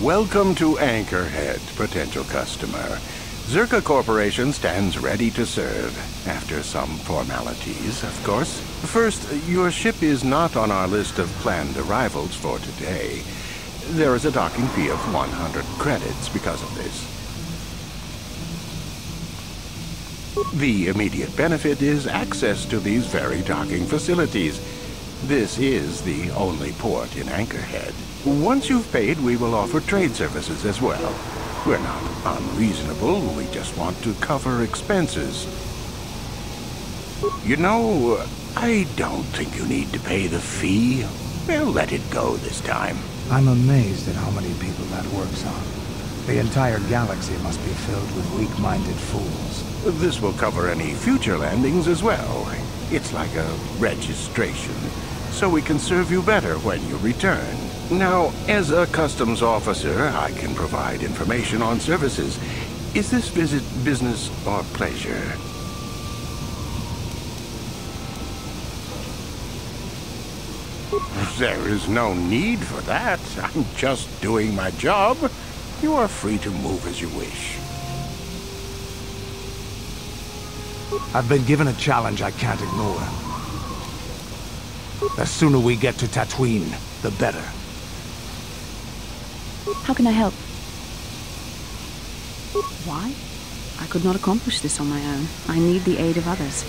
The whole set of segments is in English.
Welcome to Anchorhead, potential customer. Zerka Corporation stands ready to serve. After some formalities, of course. First, your ship is not on our list of planned arrivals for today. There is a docking fee of 100 credits because of this. The immediate benefit is access to these very docking facilities. This is the only port in Anchorhead. Once you've paid, we will offer trade services as well. We're not unreasonable, we just want to cover expenses. You know, I don't think you need to pay the fee. We'll let it go this time. I'm amazed at how many people that works on. The entire galaxy must be filled with weak-minded fools. This will cover any future landings as well. It's like a registration, so we can serve you better when you return. Now, as a customs officer, I can provide information on services. Is this visit business or pleasure? There is no need for that. I'm just doing my job. You are free to move as you wish. I've been given a challenge I can't ignore. The sooner we get to Tatooine, the better. How can I help? Why? I could not accomplish this on my own. I need the aid of others,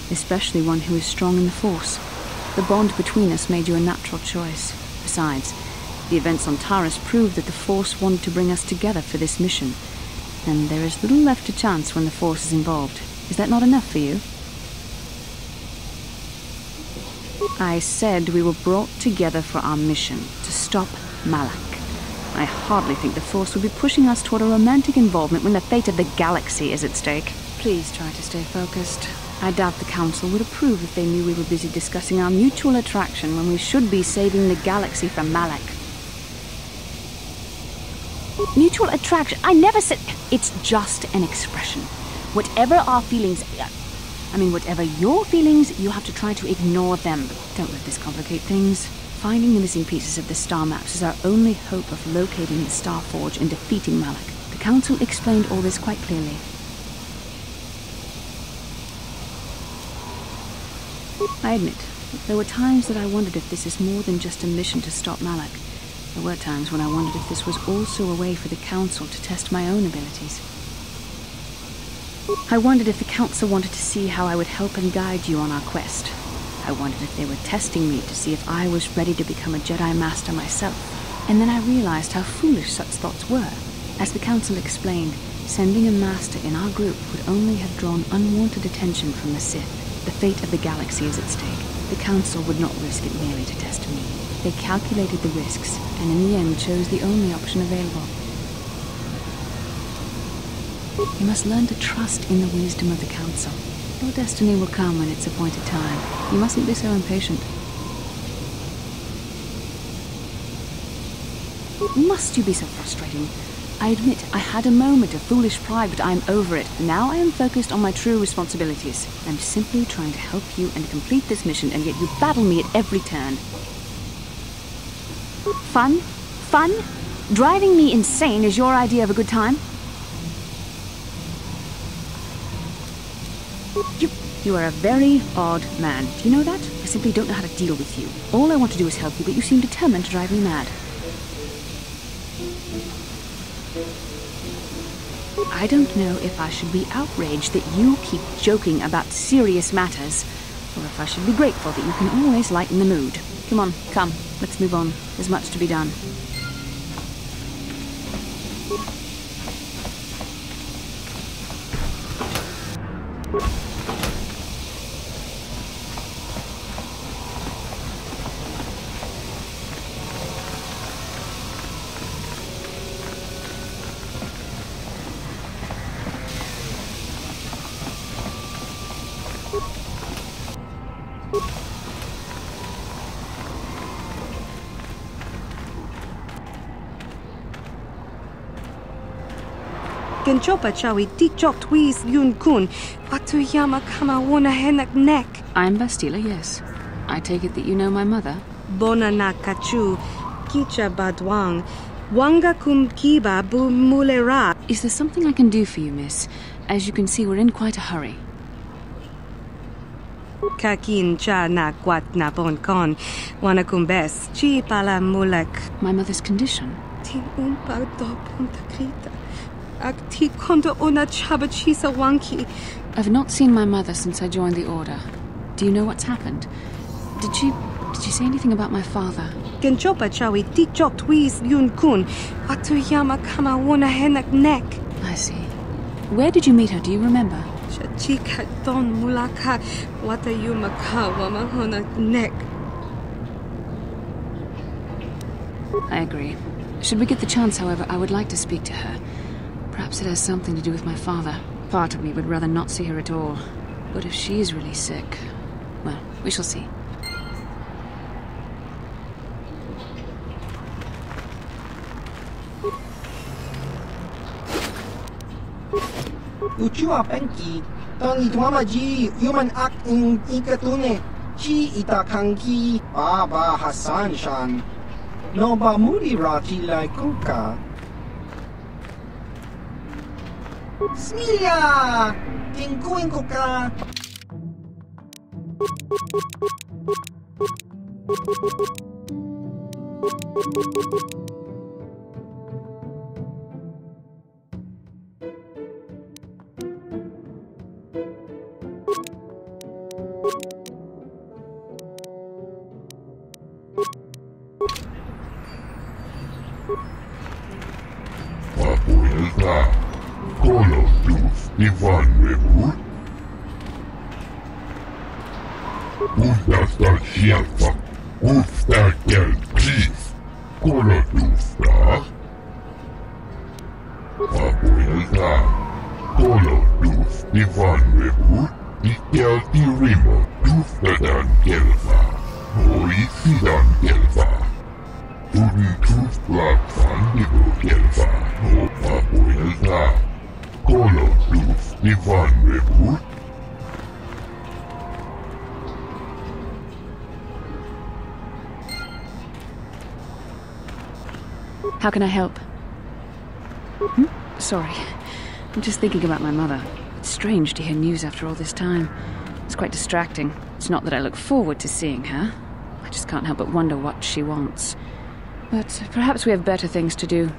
especially one who is strong in the Force. The bond between us made you a natural choice. Besides, the events on Taris proved that the Force wanted to bring us together for this mission, and there is little left to chance when the Force is involved. Is that not enough for you? I said we were brought together for our mission, to stop Malak. I hardly think the Force would be pushing us toward a romantic involvement when the fate of the galaxy is at stake. Please try to stay focused. I doubt the Council would approve if they knew we were busy discussing our mutual attraction when we should be saving the galaxy from Malak. Mutual attraction? I never said... It's just an expression. Whatever our feelings... whatever your feelings, you have to try to ignore them. Don't let this complicate things. Finding the missing pieces of the star maps is our only hope of locating the Star Forge and defeating Malak. The Council explained all this quite clearly. I admit, there were times that I wondered if this is more than just a mission to stop Malak. There were times when I wondered if this was also a way for the Council to test my own abilities. I wondered if the Council wanted to see how I would help and guide you on our quest. I wondered if they were testing me to see if I was ready to become a Jedi Master myself. And then I realized how foolish such thoughts were. As the Council explained, sending a Master in our group would only have drawn unwanted attention from the Sith. The fate of the galaxy is at stake. The Council would not risk it merely to test me. They calculated the risks, and in the end chose the only option available. You must learn to trust in the wisdom of the Council. Your destiny will come when its appointed time. You mustn't be so impatient. Must you be so frustrating? I admit, I had a moment of foolish pride, but I am over it. Now I am focused on my true responsibilities. I'm simply trying to help you and complete this mission, and yet you battle me at every turn. Fun? Fun? Driving me insane is your idea of a good time? You are a very odd man. Do you know that? I simply don't know how to deal with you. All I want to do is help you, but you seem determined to drive me mad. I don't know if I should be outraged that you keep joking about serious matters, or if I should be grateful that you can always lighten the mood. Come on, come, let's move on. There's much to be done. Genchopa chawi tichok twis yun kun. Watuyama kama wona henak nek. I'm Bastila, yes. I take it that you know my mother? Bona na kachu. Kicha badwang. Wanga kum kiba bu mulera. Is there something I can do for you, miss? As you can see, we're in quite a hurry. Kakin cha na kwat na bon kon. Wana kum bes. Chi pala mulek. My mother's condition? Tin un pardo punta krita. Ak ti kondo ona chaba chisa wanki. I've not seen my mother since I joined the Order. Do you know what's happened? Did she say anything about my father? Genchopa chawi ti chok twis yun kun. Watu yama kama wona henak nek. I see. Where did you meet her? Do you remember? Chika don mulaka. Wata yuma ka wama hona nek. I agree. Should we get the chance, however, I would like to speak to her. Perhaps it has something to do with my father. Part of me would rather not see her at all. But if she is really sick, well, we shall see. Uchua penki, tangi tuamaji, human act in ikatune, chi itakanki, baba Hassan shan. No ba muri rati lai kuka. Smilia! Tingkuin ko ka! Papuelta, Kolotuf, Ivan Rebut. Uhdasta shelfa, Uhdasta chief, Kolotufta. Papuelta, Kolotuf, Ivan Rebut. Ikelti Rimo, Tuftadan Kelva, Oisidan Kelva. Tuf Blakvan Dibu Kelva, O Papuelta. Kolotuf, Ivan Rebut. How can I help? Sorry. I'm just thinking about my mother. It's strange to hear news after all this time. It's quite distracting. It's not that I look forward to seeing her. I just can't help but wonder what she wants. But perhaps we have better things to do.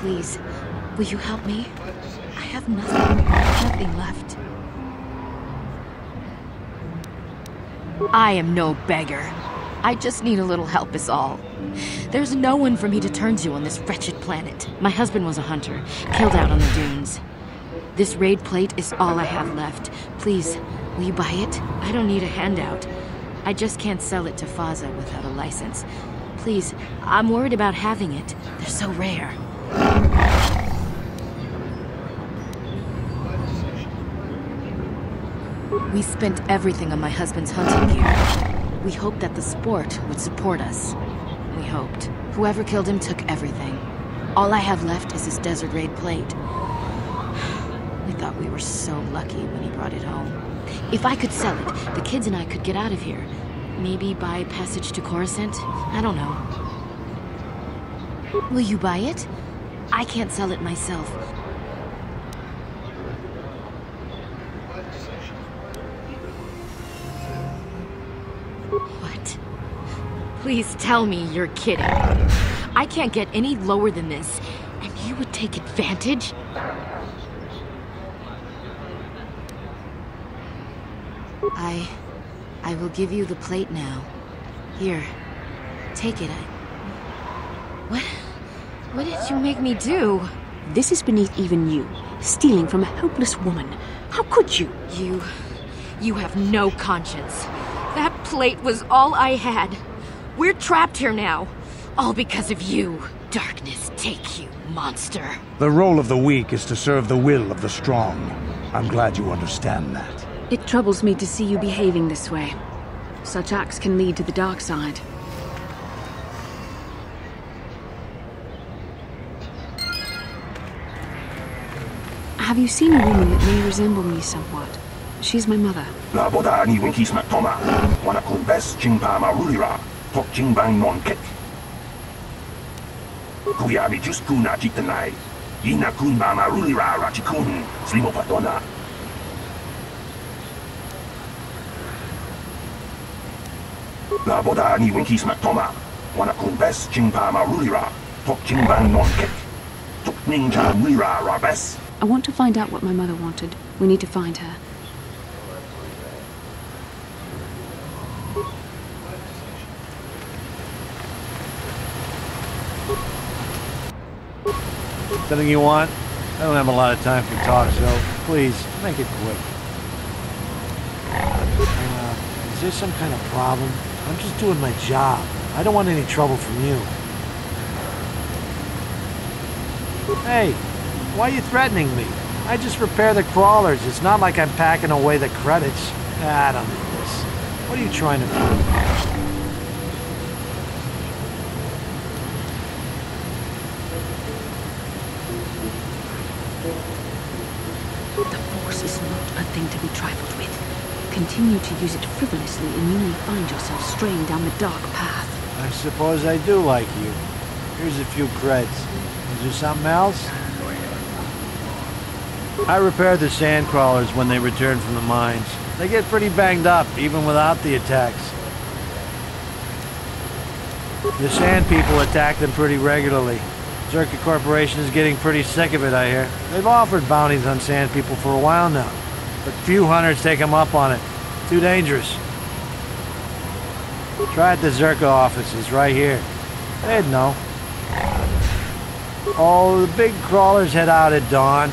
Please, will you help me? I have nothing left. I am no beggar. I just need a little help is all. There's no one for me to turn to on this wretched planet. My husband was a hunter, killed out on the dunes. This raid plate is all I have left. Please, will you buy it? I don't need a handout. I just can't sell it to Faza without a license. Please, I'm worried about having it. They're so rare. We spent everything on my husband's hunting gear. We hoped that the sport would support us. We hoped. Whoever killed him took everything. All I have left is his desert raid plate. We thought we were so lucky when he brought it home. If I could sell it, the kids and I could get out of here. Maybe buy passage to Coruscant? I don't know. Will you buy it? I can't sell it myself. What? Please tell me you're kidding. I can't get any lower than this, and you would take advantage? I will give you the plate now. Here, take it. What did you make me do? This is beneath even you. Stealing from a helpless woman. How could you? You have no conscience. That plate was all I had. We're trapped here now. All because of you. Darkness take you, monster. The role of the weak is to serve the will of the strong. I'm glad you understand that. It troubles me to see you behaving this way. Such acts can lead to the dark side. Have you seen a woman that may resemble me somewhat? She's my mother. La boda ni winkis matoma. Wana kun bes chingpa marulira. Tok chingbang non kek. Kuya mi just kuna chitanai. Yina kun ba marulira rachikun. Slimo patona. La boda ni winkis matoma. Wana kun bes chingpa marulira. Tok chingbang non kek. Tok ninja mira rabes. I want to find out what my mother wanted. We need to find her. Something you want? I don't have a lot of time for talk, so please, make it quick. Is there some kind of problem? I'm just doing my job. I don't want any trouble from you. Hey, why are you threatening me? I just repair the crawlers. It's not like I'm packing away the credits. I don't need this. What are you trying to prove? The Force is not a thing to be trifled with. Continue to use it frivolously and you may find yourself straying down the dark path. I suppose I do like you. Here's a few creds. Is there something else? I repair the sand crawlers when they return from the mines. They get pretty banged up, even without the attacks. The sand people attack them pretty regularly. Zerka Corporation is getting pretty sick of it, I hear. They've offered bounties on sand people for a while now, but few hunters take them up on it. Too dangerous. Try at the Zerka offices right here. They'd know. Oh, the big crawlers head out at dawn.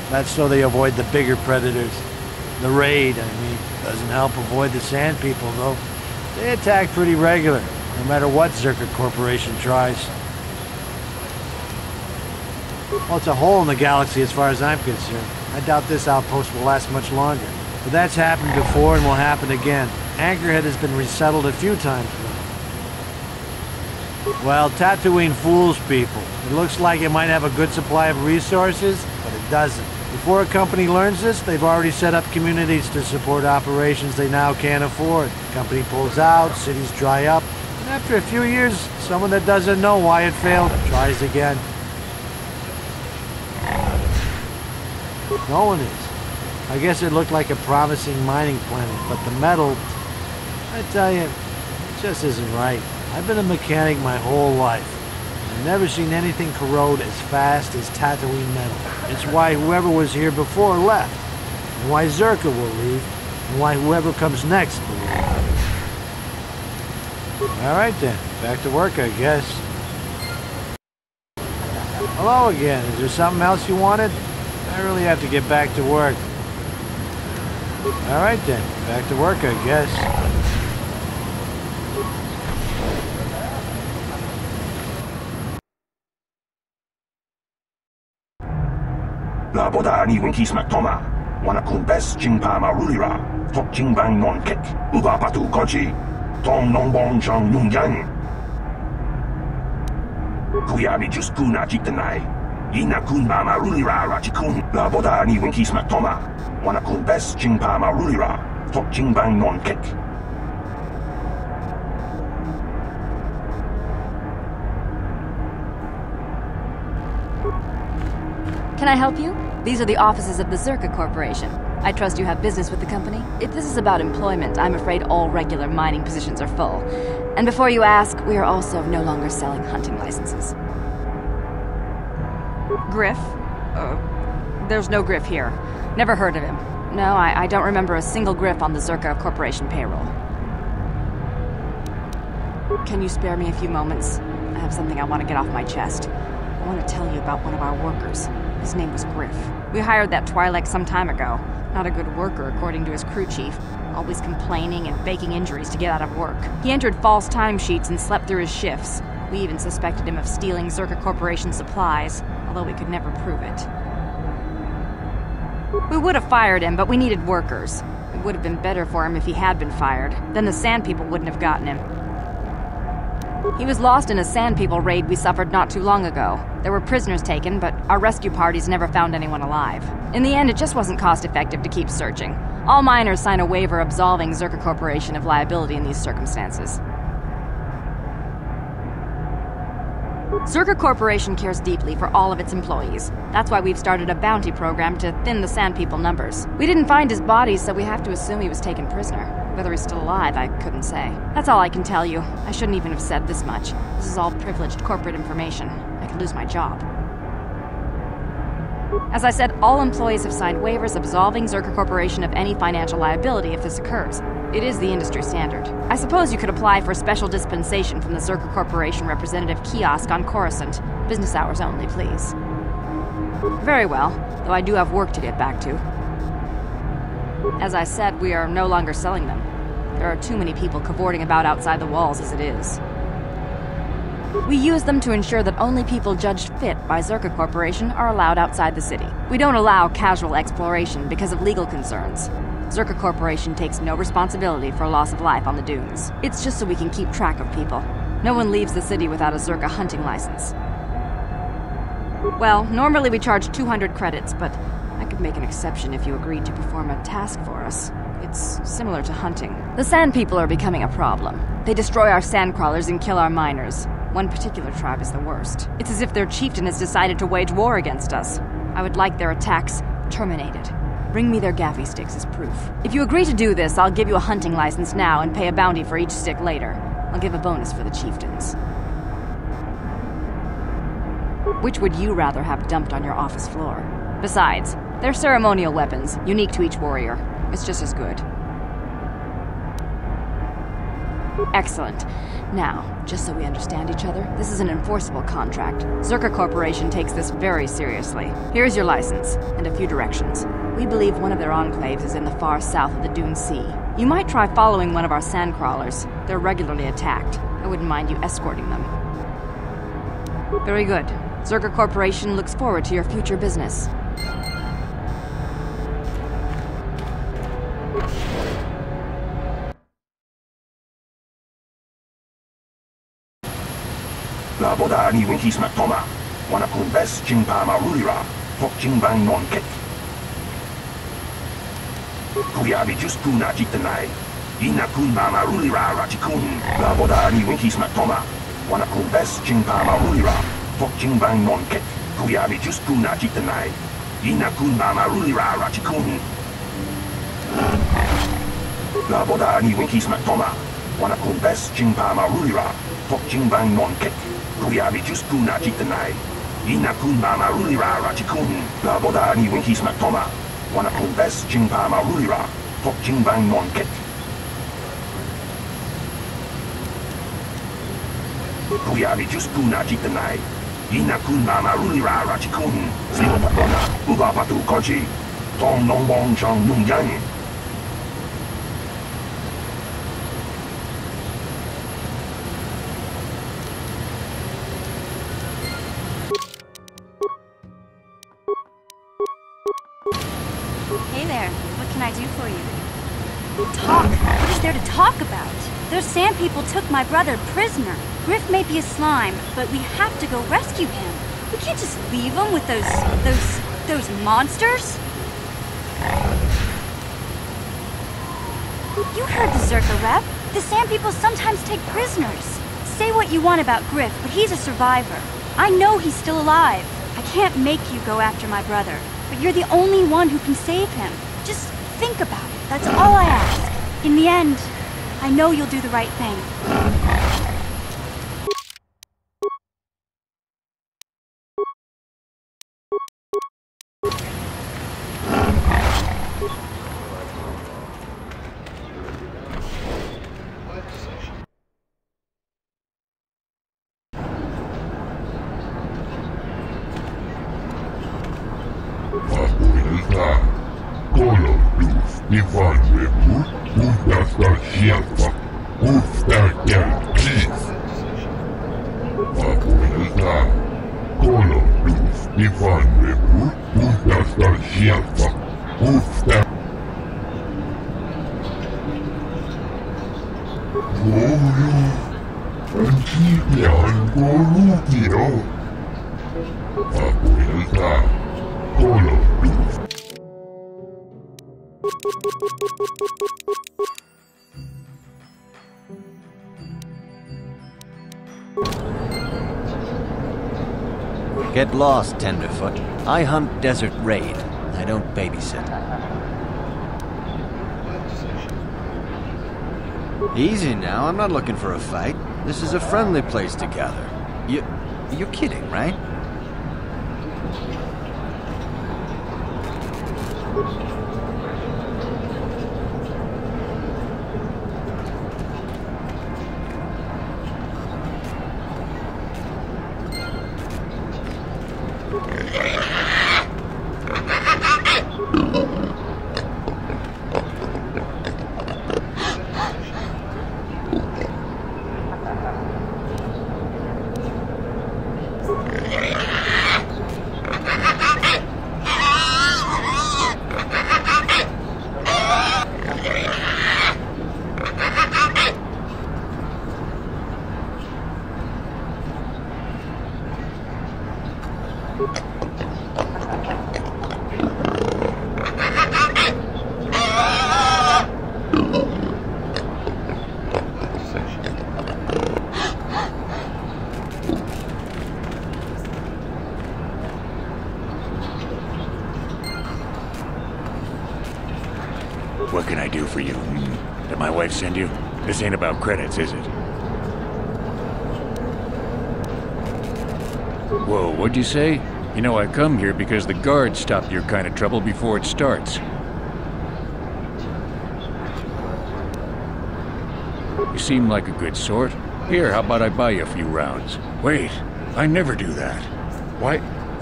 That's so they avoid the bigger predators. The raid, I mean, doesn't help avoid the sand people, though. They attack pretty regular, no matter what Zerka Corporation tries. Well, it's a hole in the galaxy as far as I'm concerned. I doubt this outpost will last much longer. But that's happened before and will happen again. Anchorhead has been resettled a few times now. Well, Tatooine fools people. It looks like it might have a good supply of resources, but it doesn't. Before a company learns this, they've already set up communities to support operations they now can't afford. The company pulls out, cities dry up, and after a few years, someone that doesn't know why it failed tries again. No one is. I guess it looked like a promising mining planet, but the metal, I tell you, it just isn't right. I've been a mechanic my whole life. I've never seen anything corrode as fast as Tatooine metal. It's why whoever was here before left, and why Zerka will leave, and why whoever comes next will leave. Alright then, back to work, I guess. Hello again, is there something else you wanted? I really have to get back to work. Alright then, back to work, I guess. Laboda ni winkismak toma. Wana kumpes chingpa marulira. Tok chingbang non kek. Uba patu kochi. Tong non bong chang nungyan. Kuyabi just kuna jiktanai. Ina kunba marulira rachikun. Laboda ni winkismak toma. Wana kumpes chingpa marulira. Tok chingbang non kek. Can I help you? These are the offices of the Zerka Corporation. I trust you have business with the company. If this is about employment, I'm afraid all regular mining positions are full. And before you ask, we are also no longer selling hunting licenses. Griff? There's no Griff here. Never heard of him. No, I don't remember a single Griff on the Zerka Corporation payroll. Can you spare me a few moments? I have something I want to get off my chest. I want to tell you about one of our workers. His name was Griff. We hired that Twi'lek some time ago. Not a good worker, according to his crew chief. Always complaining and faking injuries to get out of work. He entered false timesheets and slept through his shifts. We even suspected him of stealing Zerka Corporation supplies, although we could never prove it. We would have fired him, but we needed workers. It would have been better for him if he had been fired. Then the Sand People wouldn't have gotten him. He was lost in a Sand People raid we suffered not too long ago. There were prisoners taken, but our rescue parties never found anyone alive. In the end, it just wasn't cost-effective to keep searching. All miners sign a waiver absolving Zerka Corporation of liability in these circumstances. Zerka Corporation cares deeply for all of its employees. That's why we've started a bounty program to thin the Sand People numbers. We didn't find his body, so we have to assume he was taken prisoner. Whether he's still alive, I couldn't say. That's all I can tell you. I shouldn't even have said this much. This is all privileged corporate information. I could lose my job. As I said, all employees have signed waivers absolving Zerka Corporation of any financial liability if this occurs. It is the industry standard. I suppose you could apply for special dispensation from the Zerka Corporation representative kiosk on Coruscant. Business hours only, please. Very well, though I do have work to get back to. As I said, we are no longer selling them. There are too many people cavorting about outside the walls as it is. We use them to ensure that only people judged fit by Zerka Corporation are allowed outside the city. We don't allow casual exploration because of legal concerns. Zerka Corporation takes no responsibility for loss of life on the dunes. It's just so we can keep track of people. No one leaves the city without a Zerka hunting license. Well, normally we charge 200 credits, but I could make an exception if you agreed to perform a task for us. It's similar to hunting. The Sand People are becoming a problem. They destroy our sandcrawlers and kill our miners. One particular tribe is the worst. It's as if their chieftain has decided to wage war against us. I would like their attacks terminated. Bring me their gaffy sticks as proof. If you agree to do this, I'll give you a hunting license now and pay a bounty for each stick later. I'll give a bonus for the chieftains. Which would you rather have dumped on your office floor? Besides, they're ceremonial weapons, unique to each warrior. It's just as good. Excellent. Now, just so we understand each other, this is an enforceable contract. Zerka Corporation takes this very seriously. Here's your license, and a few directions. We believe one of their enclaves is in the far south of the Dune Sea. You might try following one of our sandcrawlers. They're regularly attacked. I wouldn't mind you escorting them. Very good. Zerka Corporation looks forward to your future business. Naboda ni winkis matoma. Wanakun bes chingpa marulira. Tok chingbang non ket. Kuyabi just kuna jitanai. Ina kun marulira rachikun. Naboda ni winkis matoma. Wanakun bes chingpa marulira. Tok chingbang non ket. Kuyabi just kuna jitanai. Ina kun marulira rachikun. Naboda ni winkis matoma. Wanakun bes chingpa marulira. Tok chingbang non ket. Kuyabi just kuna jitanai. Ina kun marulira rachikun. Naboda ni winkis matoma. Wanakun bes chingpa marulira. Tok chingbang non ket. Kuyabi just kuna jitanai. Ina kun marulira rachikun. Sino patona. Uga patu kochi. Tong nong bong chong nung yang. Hey there, what can I do for you? Talk? What is there to talk about? Those sand people took my brother prisoner. Griff may be a slime, but we have to go rescue him. We can't just leave him with those monsters. You heard the Zerka rep. The sand people sometimes take prisoners. Say what you want about Griff, but he's a survivor. I know he's still alive. I can't make you go after my brother. But you're the only one who can save him. Just think about it. That's all I ask. In the end, I know you'll do the right thing. Get lost, Tenderfoot. I hunt desert raid. I don't babysit. Easy now, I'm not looking for a fight. This is a friendly place to gather. You're kidding, right? What can I do for you? Did my wife send you? This ain't about credits, is it? Whoa, what'd you say? You know, I come here because the guards stop your kind of trouble before it starts. You seem like a good sort. Here, how about I buy you a few rounds? Wait, I never do that. Why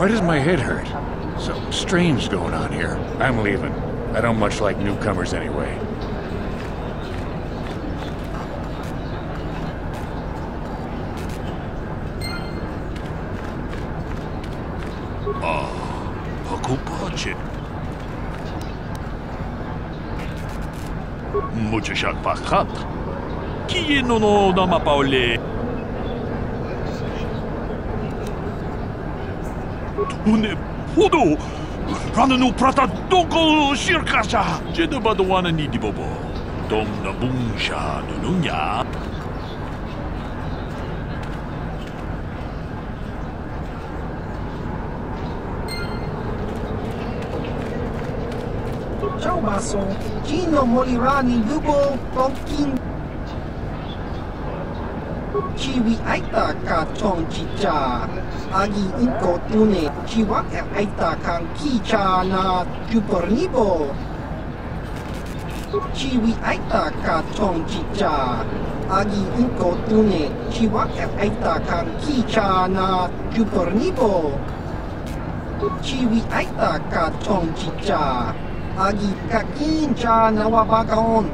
does my head hurt? Something strange going on here. I'm leaving. I don't much like newcomers anyway. Mucho shakpachat. Qui no nama paole. 돈의 포도 라는 우프라타 똥꼬 시르카샤 제드바도 와는 이디보보 동나 뭉샤 누누냐 Ciao basso, Gino Molirani Lubo Tonkin Chiwi Aita Ka Chong Chicha Agi Inko Tune Chiwa Aita Kang Kicha Na Jupornibo Chiwi Aita Ka Chong Chicha Agi Inko Tune Chiwa Aita Kang Kicha Na Jupornibo Chiwi Aita Ka Chong Chicha Agi kakincha na wabagaon.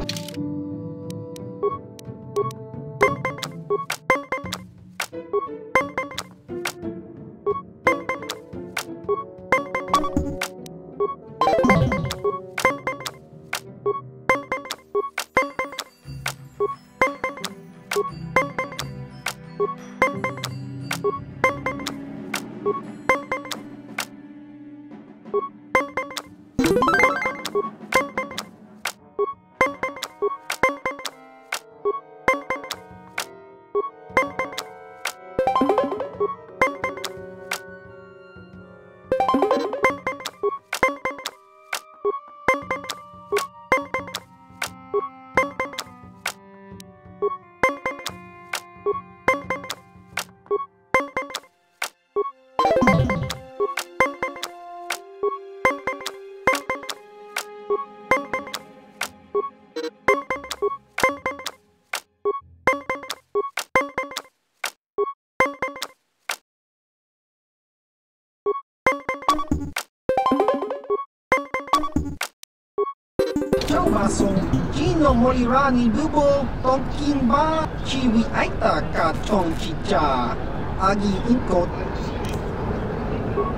Baso, Gino Molirani Lubo Tonkin Ba Chiwi Aita Ka Chong Chicha Agi Inko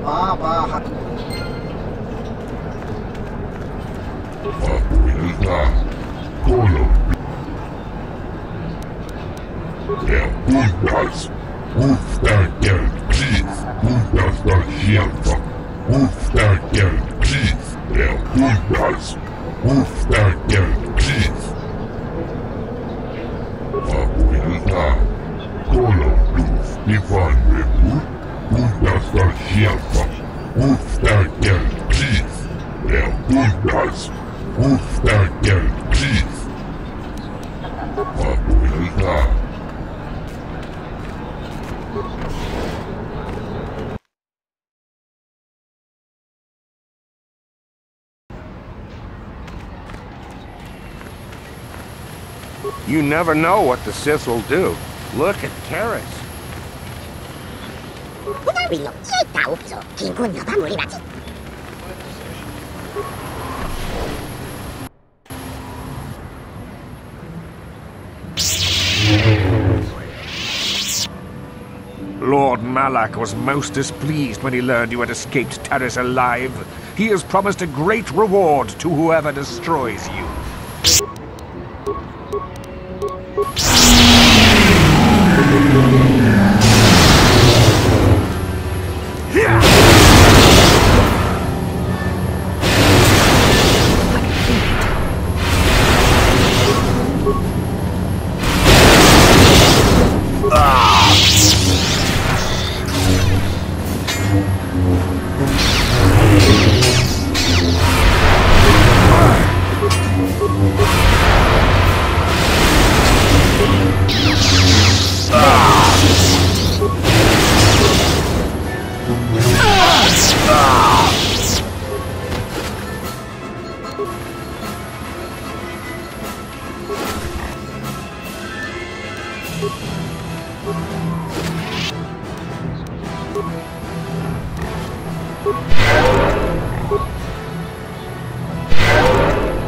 Baba Hat Der Bundas, Ruf der Geldkrieg, Bundas der Helfer, Ruf der Geldkrieg, der Bundas, Ruf der Geldkrieg. Fabuilta, Koloduf, Ivan Rebu, Bundas der Helfer, Ruf der Geldkrieg, der Bundas, Ruf der Geldkrieg. Fabuilta. You never know what the Sith will do. Look at Terrace. Lord Malak was most displeased when he learned you had escaped Terrace alive. He has promised a great reward to whoever destroys you.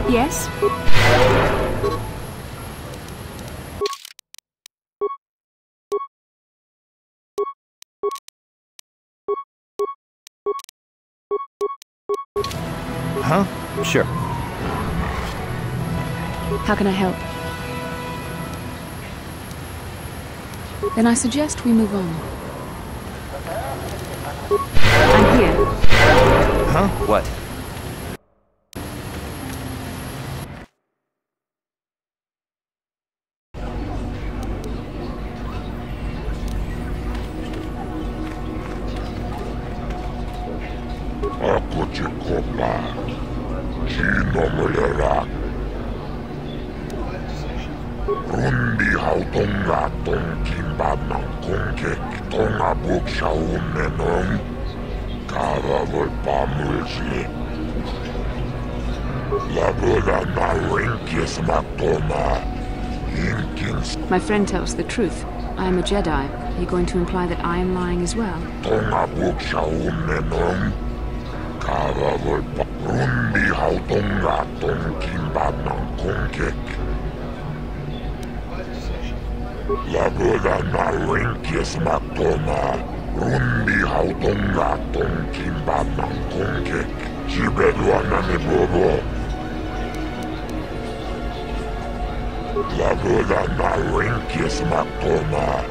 Yes? Huh? Sure. How can I help? Then I suggest we move on. I'm here. Huh? What? Ako Jacoba, Chino Mulera. Rundi hautong gatong kimbab ng kongkek itong abuk sa umenong. Karavol pamulsli. Laboda na winkis matoma. Inkins. My friend tells the truth. I am a Jedi. Are you going to imply that I am lying as well? Tong abuk sa umenong. Karavol pa. Rundi hautong gatong kimbab ng kongkek. Laboda na winkis matoma. Rundi hautong gatong kimbab ng kongkek. Sibedwa na ni Bobo. Laboda na winkis matoma.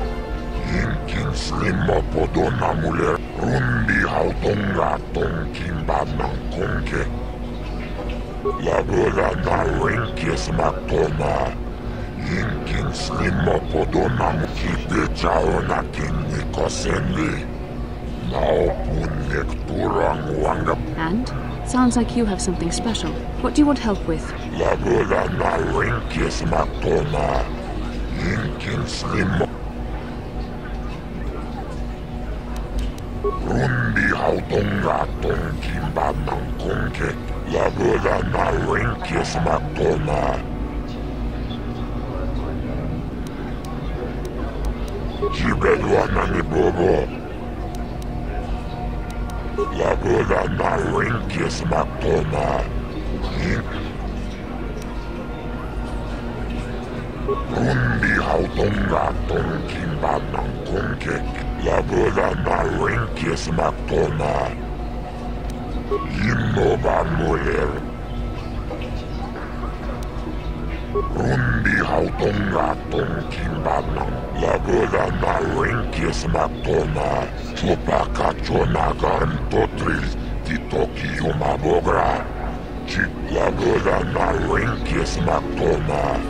Inkin slimo podo na muler. Rundi hautong gatong kimbab ng kongkek. Laboda na winkis matoma. Inkin slimo podo na mukide chao na kiniko senli. Naupunik turang wangap. And? Sounds like you have something special. What do you want help with? Laboda na winkis matoma. Inkin slimo. Rundi hautong gatong kimbab ng kongkek. Laboda na winkis matoma. Sibedwa na ni Bobo. Laboda na winkis matoma. Rundi hautong gatong kimbab ng kongkek. Laboda na winkis matoma. Imo ba muler? Rundi hautong gatong kimbab ng laboda na winkis matoma. Supakachonagan totril titoki yumabogra. Chip laboda na winkis matoma.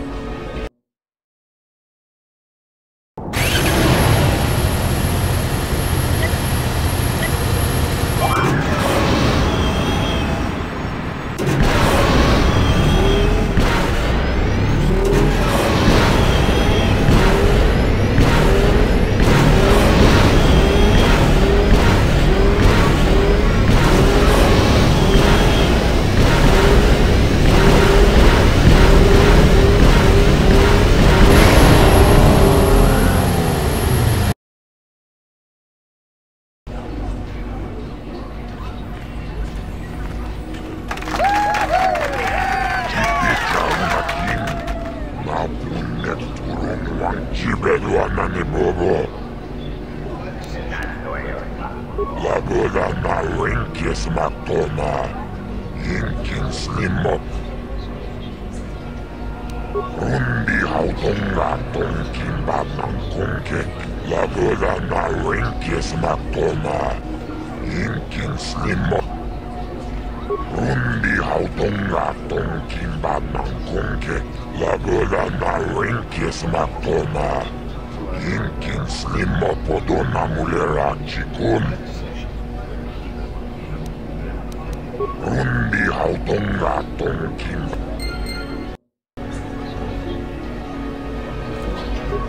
Sibedwa na ni Bobo. Laboda na winkis matoma. Inkin slimo. Rundi hautong gatong kimbab ng kongkek. Laboda na winkis matoma. Inkin slimo. Rundi hautong gatong kimbab ng kongkek. Laboda na winkis matoma. Inkin slimo podo na mulera chikun. Rundi hautong gatong kimbab.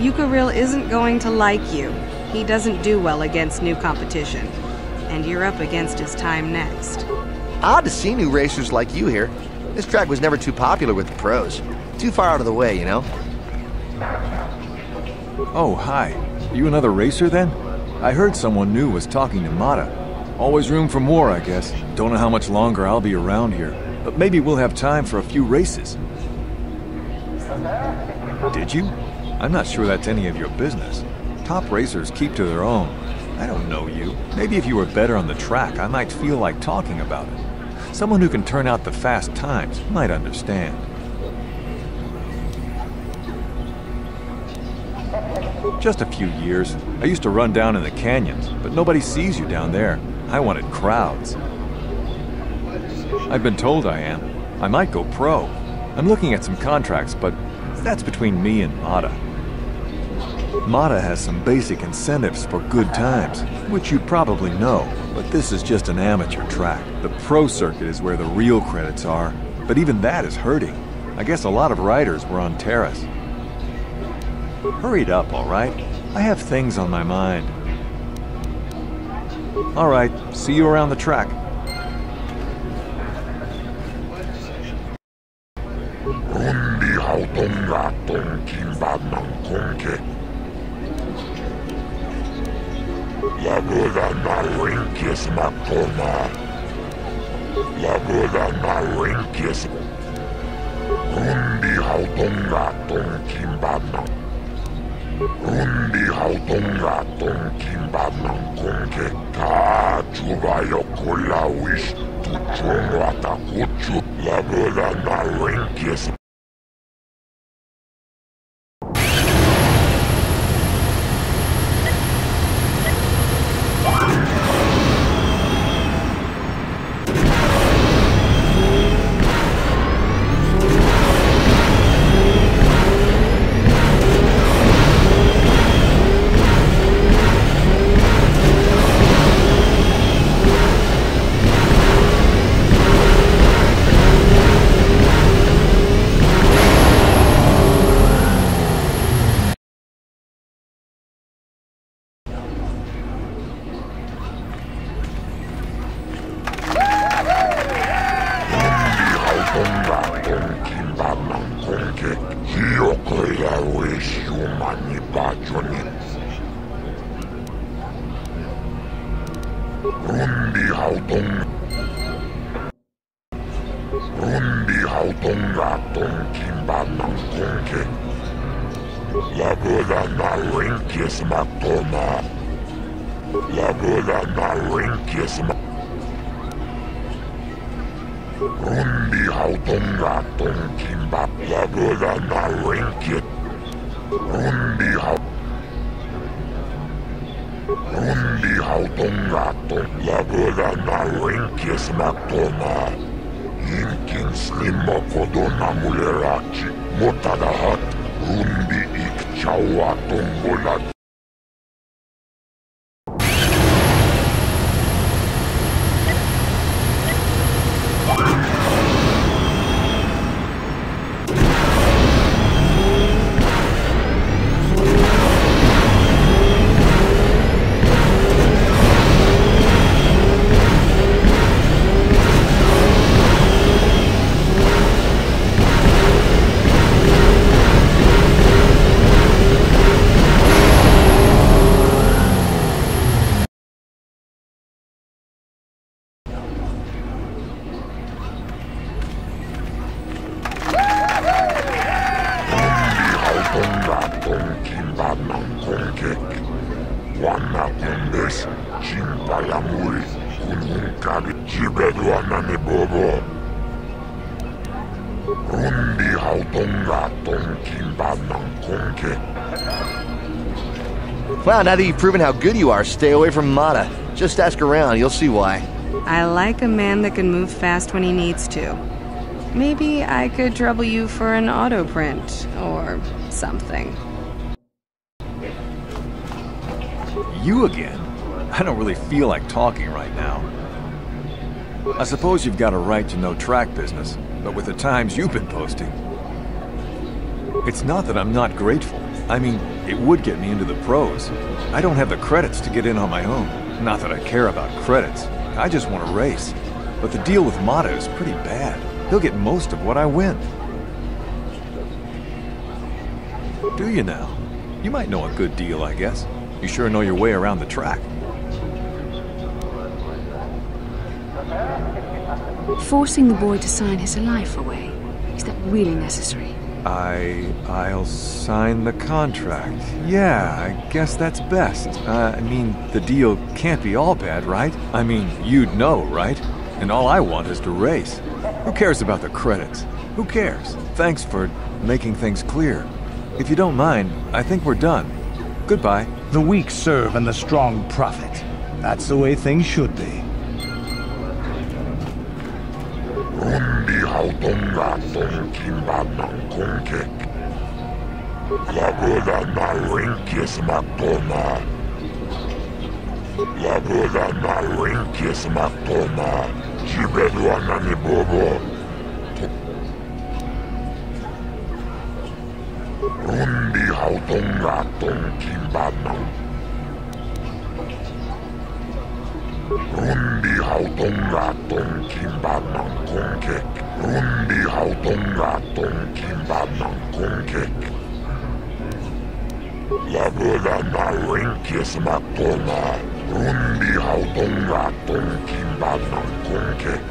Yukaril isn't going to like you. He doesn't do well against new competition. And you're up against his time next. Odd to see new racers like you here. This track was never too popular with the pros. Too far out of the way, you know? Oh, hi. Are you another racer then? I heard someone new was talking to Mata. Always room for more, I guess. Don't know how much longer I'll be around here. But maybe we'll have time for a few races. Did you? I'm not sure that's any of your business. Top racers keep to their own. I don't know you. Maybe if you were better on the track, I might feel like talking about it. Someone who can turn out the fast times might understand. Just a few years. I used to run down in the canyons, but nobody sees you down there. I wanted crowds. I've been told I am. I might go pro. I'm looking at some contracts, but that's between me and Mata. Mata has some basic incentives for good times, which you probably know, but this is just an amateur track. The pro circuit is where the real credits are, but even that is hurting. I guess a lot of riders were on Terrace. Hurried up, all right? I have things on my mind. All right, see you around the track. Rundi hautonga tonkin badnan konke. La boda na rinkis matoma. La boda na rinkis. Rundi hautonga tonkin badnan. Rundi hautonga tonkin badnan konke. Ta chubayo kola wish tu chongo atakuchu. La boda na rinkis. Wow, now that you've proven how good you are, stay away from Mata. Just ask around, you'll see why. I like a man that can move fast when he needs to. Maybe I could trouble you for an auto print, or something. You again? I don't really feel like talking right now. I suppose you've got a right to know track business, but with the times you've been posting... It's not that I'm not grateful. I mean, it would get me into the pros. I don't have the credits to get in on my own. Not that I care about credits. I just want to race. But the deal with Mata is pretty bad. He'll get most of what I win. Do you now? You might know a good deal, I guess. You sure know your way around the track. Forcing the boy to sign his life away, is that really necessary? I'll sign the contract. Yeah, I guess that's best. I mean, the deal can't be all bad, right? I mean, you'd know, right? And all I want is to race. Who cares about the credits? Who cares? Thanks for making things clear. If you don't mind, I think we're done. Goodbye. The weak serve and the strong profit. That's the way things should be. Rundi hautonga ton kimbanan konkek. Lagoda na rinkis maktoma. Lagoda na rinkis maktoma. Jibedwana ni bobo. Rundi hautonga ton kimbanan. Rundi hautonga ton kimbanan konkek. Rundi hautonga ton kimbanan konkek. Lagoda na rinkis maktoma. Rundi hautonga ton kimbanan konkek.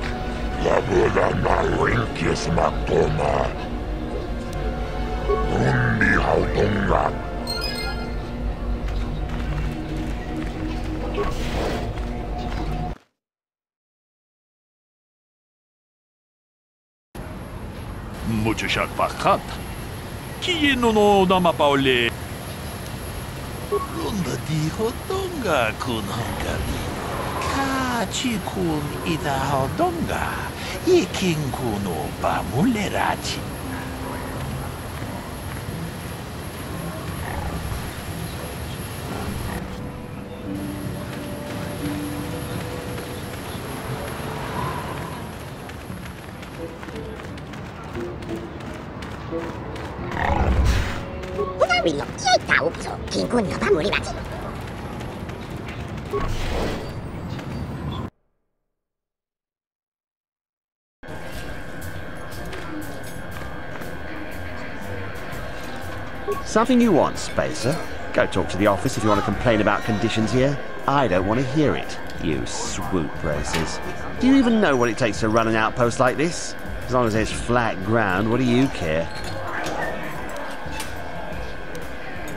Lagoda na rinkis maktoma. Rundi hautonga. Mucho shakpakat. Kieno no namapaole. Runda di hodonga kun hongari. Kachi kun ida hodonga. Ikin kuno bamulerachi. Something you want, Spacer? Go talk to the office if you want to complain about conditions here. I don't want to hear it, you swoop racers. Do you even know what it takes to run an outpost like this? As long as there's flat ground, what do you care?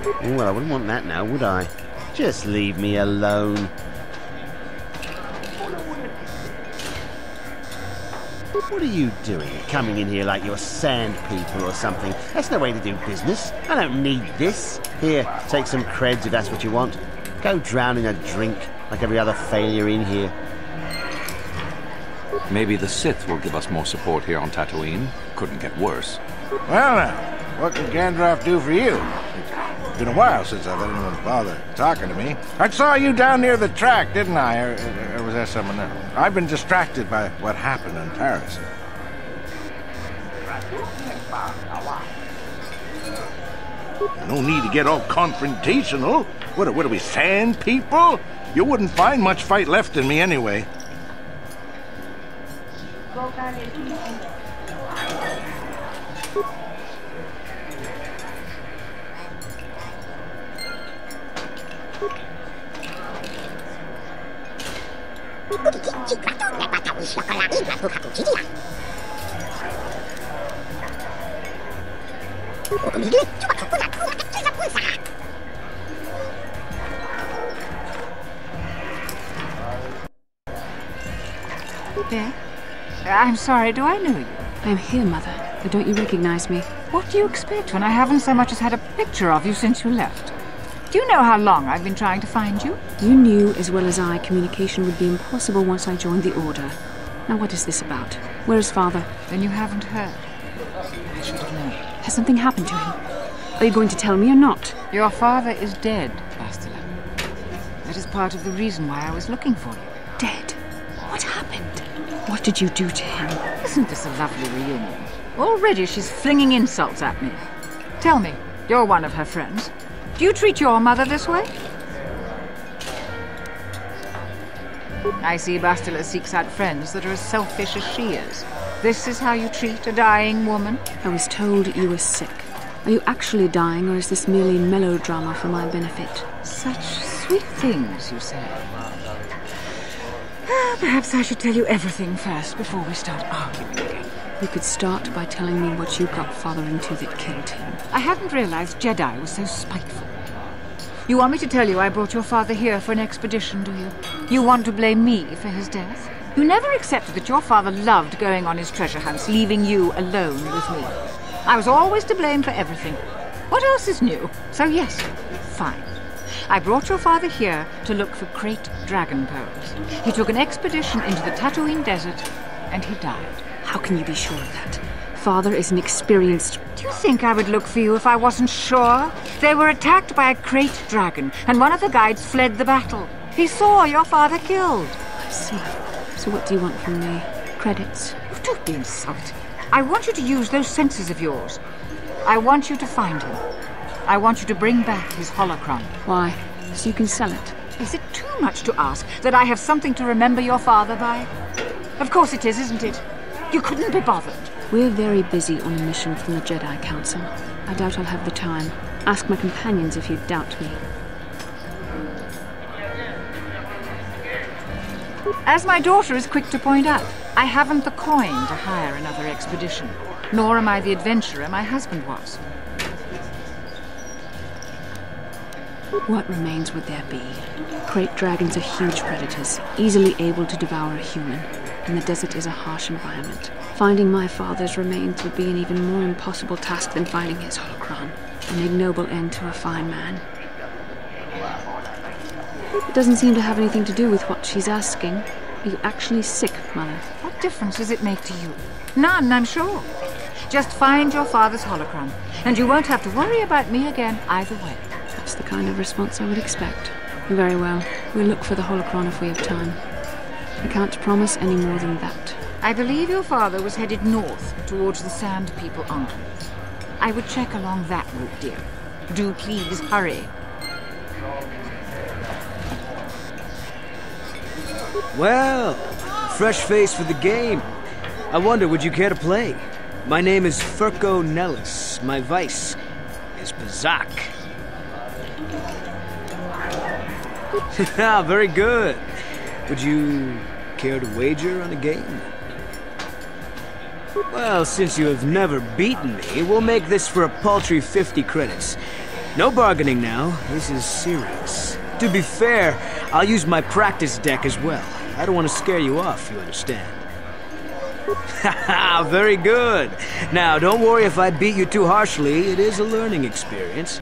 Oh, well, I wouldn't want that now, would I? Just leave me alone. What are you doing? Coming in here like you're sand people or something? That's no way to do business. I don't need this. Here, take some creds if that's what you want. Go drown in a drink like every other failure in here. Maybe the Sith will give us more support here on Tatooine. Couldn't get worse. Well now, what can Gandalf do for you? It's been a while since I've had anyone bother talking to me. I saw you down near the track, didn't I? Or was that someone else? I've been distracted by what happened in Paris. No need to get all confrontational. What are we, sand people? You wouldn't find much fight left in me anyway. There? I'm sorry, do I know you? I'm here, Mother. But don't you recognize me? What do you expect when I haven't so much as had a picture of you since you left? Do you know how long I've been trying to find you? You knew as well as I communication would be impossible once I joined the Order. Now what is this about? Where is Father? Then you haven't heard. I should have known. Has something happened to him? Are you going to tell me or not? Your father is dead, Bastila. That is part of the reason why I was looking for you. Dead? What happened? What did you do to him? Isn't this a lovely reunion? Already she's flinging insults at me. Tell me, you're one of her friends. Do you treat your mother this way? I see Bastila seeks out friends that are as selfish as she is. This is how you treat a dying woman? I was told you were sick. Are you actually dying, or is this merely melodrama for my benefit? Such sweet things, you say. Perhaps I should tell you everything first before we start arguing again. You could start by telling me what you got Father into that killed him. I hadn't realized Jedi was so spiteful. You want me to tell you I brought your father here for an expedition, do you? You want to blame me for his death? You never accepted that your father loved going on his treasure hunts, leaving you alone with me. I was always to blame for everything. What else is new? So yes, fine. I brought your father here to look for great dragon pearls. He took an expedition into the Tatooine desert, and he died. How can you be sure of that? Father is an experienced... Do you think I would look for you if I wasn't sure? They were attacked by a great dragon, and one of the guides fled the battle. He saw your father killed. I see. So what do you want from me? Credits? Don't be insulting. I want you to use those senses of yours. I want you to find him. I want you to bring back his holocron. Why? So you can sell it? Is it too much to ask that I have something to remember your father by? Of course it is, isn't it? You couldn't be bothered. We're very busy on a mission from the Jedi Council. I doubt I'll have the time. Ask my companions if you doubt me. As my daughter is quick to point out, I haven't the coin to hire another expedition. Nor am I the adventurer my husband was. What remains would there be? Great dragons are huge predators, easily able to devour a human, and the desert is a harsh environment. Finding my father's remains would be an even more impossible task than finding his holocron, an ignoble end to a fine man. It doesn't seem to have anything to do with what she's asking. Are you actually sick, Mother? What difference does it make to you? None, I'm sure. Just find your father's holocron, and you won't have to worry about me again either way. That's the kind of response I would expect. Very well. We'll look for the holocron if we have time. I can't promise any more than that. I believe your father was headed north towards the Sand People Enclave. I would check along that route, dear. Do please hurry. Well, fresh face for the game. I wonder, would you care to play? My name is Furco Nellis. My vice is Bazak. Very good. Would you care to wager on a game? Well, since you have never beaten me, we'll make this for a paltry 50 credits. No bargaining now. This is serious. To be fair, I'll use my practice deck as well. I don't want to scare you off, you understand. Haha, very good. Now, don't worry if I beat you too harshly. It is a learning experience.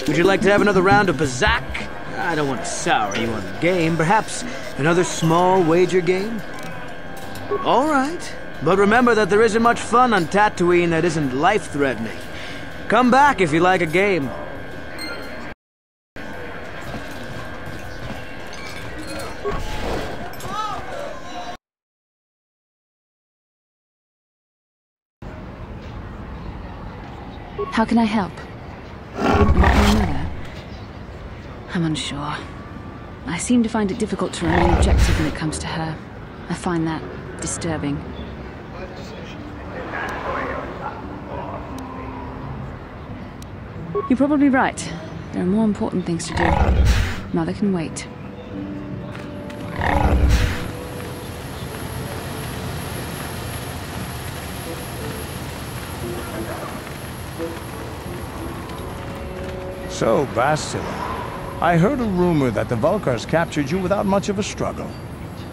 Would you like to have another round of Bazak? I don't want to sour you on the game. Perhaps another small wager game? All right. But remember that there isn't much fun on Tatooine that isn't life-threatening. Come back if you like a game. How can I help? About my mother? I'm unsure. I seem to find it difficult to remain objective when it comes to her. I find that disturbing. You're probably right. There are more important things to do. Mother can wait. So, Bastila, I heard a rumor that the Vulcars captured you without much of a struggle.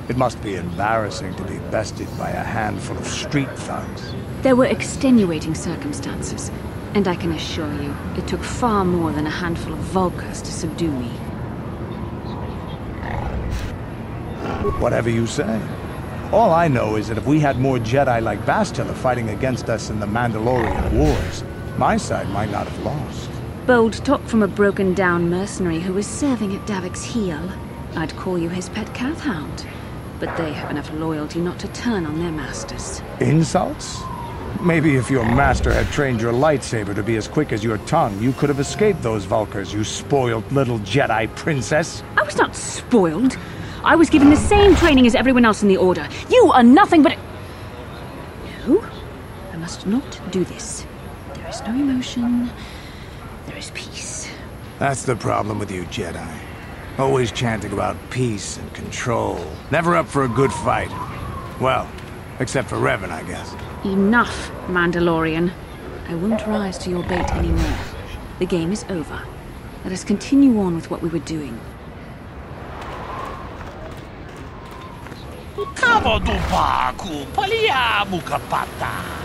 It must be embarrassing to be bested by a handful of street thugs. There were extenuating circumstances, and I can assure you, it took far more than a handful of Vulkars to subdue me. Whatever you say. All I know is that if we had more Jedi like Bastila fighting against us in the Mandalorian Wars, my side might not have lost. Bold talk from a broken-down mercenary who was serving at Davik's heel. I'd call you his pet calf-hound. But they have enough loyalty not to turn on their masters. Insults? Maybe if your master had trained your lightsaber to be as quick as your tongue, you could have escaped those Vulkars, you spoiled little Jedi princess. I was not spoiled. I was given the same training as everyone else in the Order. You are nothing but... No, I must not do this. There is no emotion. There is peace. That's the problem with you Jedi. Always chanting about peace and control. Never up for a good fight. Well, except for Revan, I guess. Enough, Mandalorian. I won't rise to your bait anymore. The game is over. Let us continue on with what we were doing. Kavadupa ku palia mukapata.